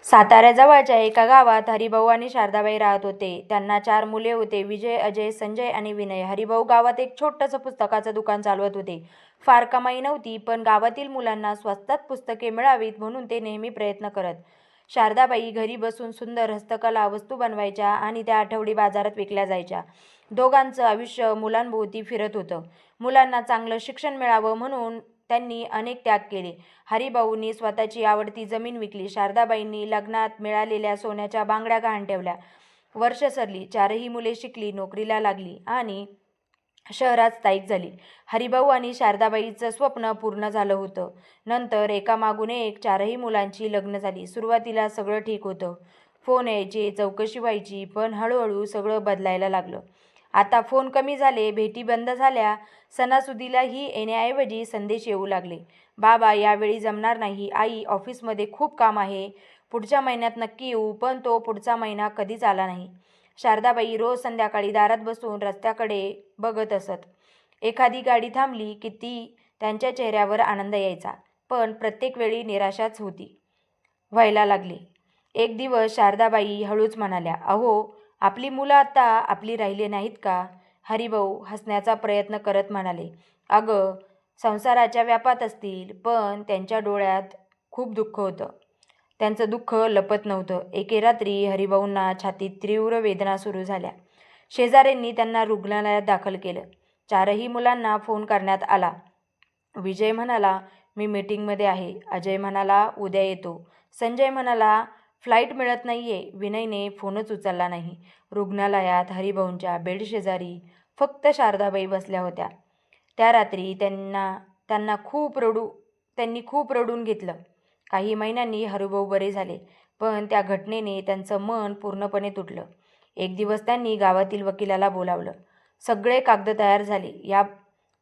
साताऱ्याजवळच्या एका गावात हरिभाऊ आणि शारदाबाई राहत होते. त्यांना 4 मुले होते. विजय, अजय, संजय आणि विनय. हरिभाऊ गावात एक छोटंसं पुस्तकाचं दुकान चालवत होते. फार कमाई नव्हती, पण गावातील मुलांना स्वस्तात पुस्तके मिळावीत म्हणून ते नेहमी प्रयत्न करत. शारदाबाई घरी बसून सुंदर हस्तकला वस्तू बनवायच्या आणि त्या आठवडी बाजारात विकल्या जायच्या. दोघांचं आयुष्य मुलांभोवती फिरत होतं. मुलांना चांगलं शिक्षण मिळावं म्हणून त्यांनी अनेक त्याग केले. हरिभाऊंनी स्वतःची आवडती जमीन विकली. शारदाबाईंनी लग्नात मिळालेल्या सोन्याच्या बांगड्या गहाण ठेवल्या. वर्ष सरली. 4ही मुले शिकली, नोकरीला लागली आणि शहरात स्थायिक झाली. हरिभाऊ आणि शारदाबाईचं स्वप्न पूर्ण झालं होतं. नंतर एकामागून एक 4ही मुलांची लग्न झाली. सुरुवातीला सगळं ठीक होतं. फोन यायचे, चौकशी व्हायची, पण हळूहळू सगळं बदलायला लागलं. आता फोन कमी झाले, भेटी बंद झाल्या. सणासुदीलाही येण्याऐवजी संदेश येऊ लागले. बाबा, यावेळी जमणार नाही. आई, ऑफिसमध्ये खूप काम आहे. पुढच्या महिन्यात नक्की येऊ. पण तो पुढचा महिना कधीच आला नाही. शारदाबाई रोज संध्याकाळी दारात बसून रस्त्याकडे बघत असत. एखादी गाडी थांबली की त्यांच्या चेहऱ्यावर आनंद यायचा, पण प्रत्येक वेळी निराशाच व्हायला लागली. एक दिवस शारदाबाई हळूच म्हणाल्या, "अहो, आपली मुलं आता आपली राहिली नाहीत का?" हरिभाऊ हसण्याचा प्रयत्न करत म्हणाले, "अगं, संसाराच्या व्यापात असतील, पण त्यांच्या डोळ्यात खूप दुःख होतं." त्यांचं दुःख लपत नव्हतं. एके रात्री हरिभाऊंना छातीत तीव्र वेदना सुरू झाल्या. शेजाऱ्यांनी त्यांना रुग्णालयात दाखल केलं. 4ही मुलांना फोन करण्यात आला. विजय म्हणाला, "मी मीटिंगमध्ये आहे." अजय म्हणाला, "उद्या येतो." संजय म्हणाला, "फ्लाईट मिळत नाहीये." विनयने फोनच उचलला नाही. रुग्णालयात हरिभाऊंच्या बेडशेजारी फक्त शारदाबाई बसल्या होत्या. त्या रात्री त्यांनी खूप रडून घेतलं. काही महिन्यांनी हरिभाऊ बरे झाले, पण त्या घटनेने त्यांचं मन पूर्णपणे तुटलं. एक दिवस त्यांनी गावातील वकिलाला बोलावलं. सगळे कागद तयार झाले,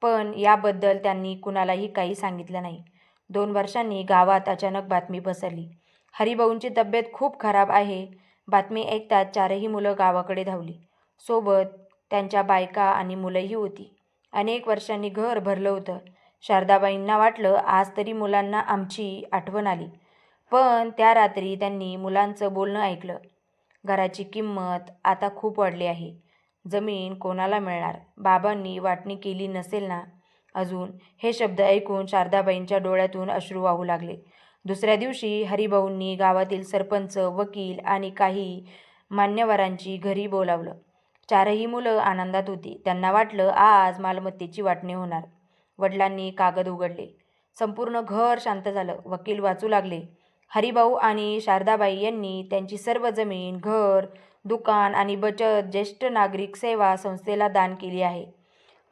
पण याबद्दल त्यांनी कुणालाही काही सांगितलं नाही. 2 वर्षांनी गावात अचानक बातमी पसरली, हरिभाऊंची तब्येत खूप खराब आहे. बातमी ऐकताच 4ही मुलं गावाकडे धावली. सोबत त्यांच्या बायका आणि मुलंही होती. अनेक वर्षांनी घर भरलं होतं. शारदाबाईंना वाटलं, आज तरी मुलांना आमची आठवण आली. पण त्या रात्री त्यांनी मुलांचं बोलणं ऐकलं. घराची किंमत आता खूप वाढली आहे. जमीन कोणाला मिळणार? बाबांनी वाटणी केली नसेल ना अजून? हे शब्द ऐकून शारदाबाईंच्या डोळ्यातून अश्रू वाहू लागले. दुसऱ्या दिवशी हरिभाऊंनी गावातील सरपंच, वकील आणि काही मान्यवरांची घरी बोलावलं. 4ही मुलं आनंदात होती. त्यांना वाटलं, आज मालमत्तेची वाटणी होणार. वडिलांनी कागद उघडले. संपूर्ण घर शांत झालं. वकील वाचू लागले. हरिभाऊ आणि शारदाबाई यांनी त्यांची सर्व जमीन, घर, दुकान आणि बचत ज्येष्ठ नागरिक सेवा संस्थेला दान केली आहे.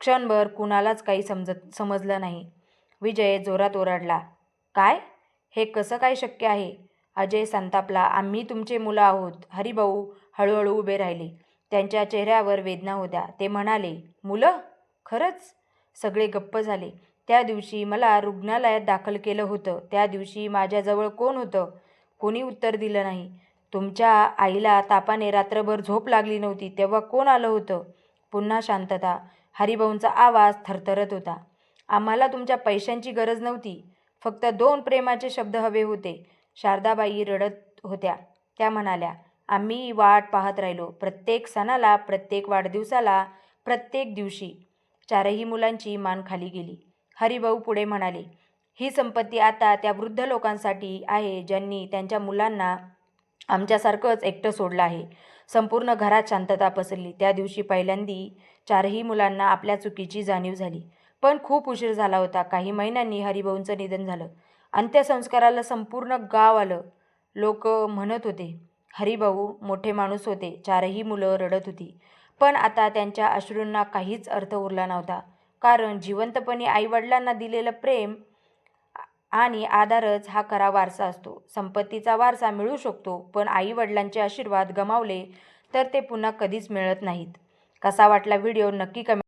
क्षणभर कुणालाच काही समजलं नाही. विजय जोरात ओरडला, "काय? हे कसं काय शक्य आहे?" अजय संतापला, "आम्ही तुमचे मुलं आहोत." हरिभाऊ हळूहळू उभे राहिले. त्यांच्या चेहऱ्यावर वेदना होत्या. ते म्हणाले, "मुलं? खरंच?" सगळे गप्प झाले. "त्या दिवशी मला रुग्णालयात दाखल केलं होतं, त्या दिवशी माझ्याजवळ कोण होतं?" कोणी उत्तर दिलं नाही. "तुमच्या आईला तापाने रात्रभर झोप लागली नव्हती, तेव्हा कोण आलं होतं?" पुन्हा शांतता. हरिभाऊंचा आवाज थरथरत होता, "आम्हाला तुमच्या पैशांची गरज नव्हती, फक्त 2 प्रेमाचे शब्द हवे होते." शारदाबाई रडत होत्या. त्या म्हणाल्या, "आम्ही वाट पाहत राहिलो, प्रत्येक सणाला, प्रत्येक वाढदिवसाला, प्रत्येक दिवशी." 4ही मुलांची मान खाली गेली. हरिभाऊ पुढे म्हणाले, "ही संपत्ती आता त्या वृद्ध लोकांसाठी आहे ज्यांनी त्यांच्या मुलांना आमच्यासारखंच एकटं सोडलं आहे." संपूर्ण घरात शांतता पसरली. त्या दिवशी पहिल्यांदी 4ही मुलांना आपल्या चुकीची जाणीव झाली. पण खूप उशीर झाला होता. काही महिन्यांनी हरिभाऊंचं निधन झालं. अंत्यसंस्काराला संपूर्ण गाव आलं. लोक म्हणत होते, हरिभाऊ मोठे माणूस होते. 4ही मुलं रडत होती. पण आता त्यांच्या अश्रूंना काहीच अर्थ उरला नव्हता. कारण जिवंतपणी आईवडिलांना दिलेलं प्रेम आणि आदरच हा खरा वारसा असतो. संपत्तीचा वारसा मिळू शकतो, पण आईवडिलांचे आशीर्वाद गमावले तर ते पुन्हा कधीच मिळत नाहीत. कसा वाटला व्हिडिओ नक्की कमेंट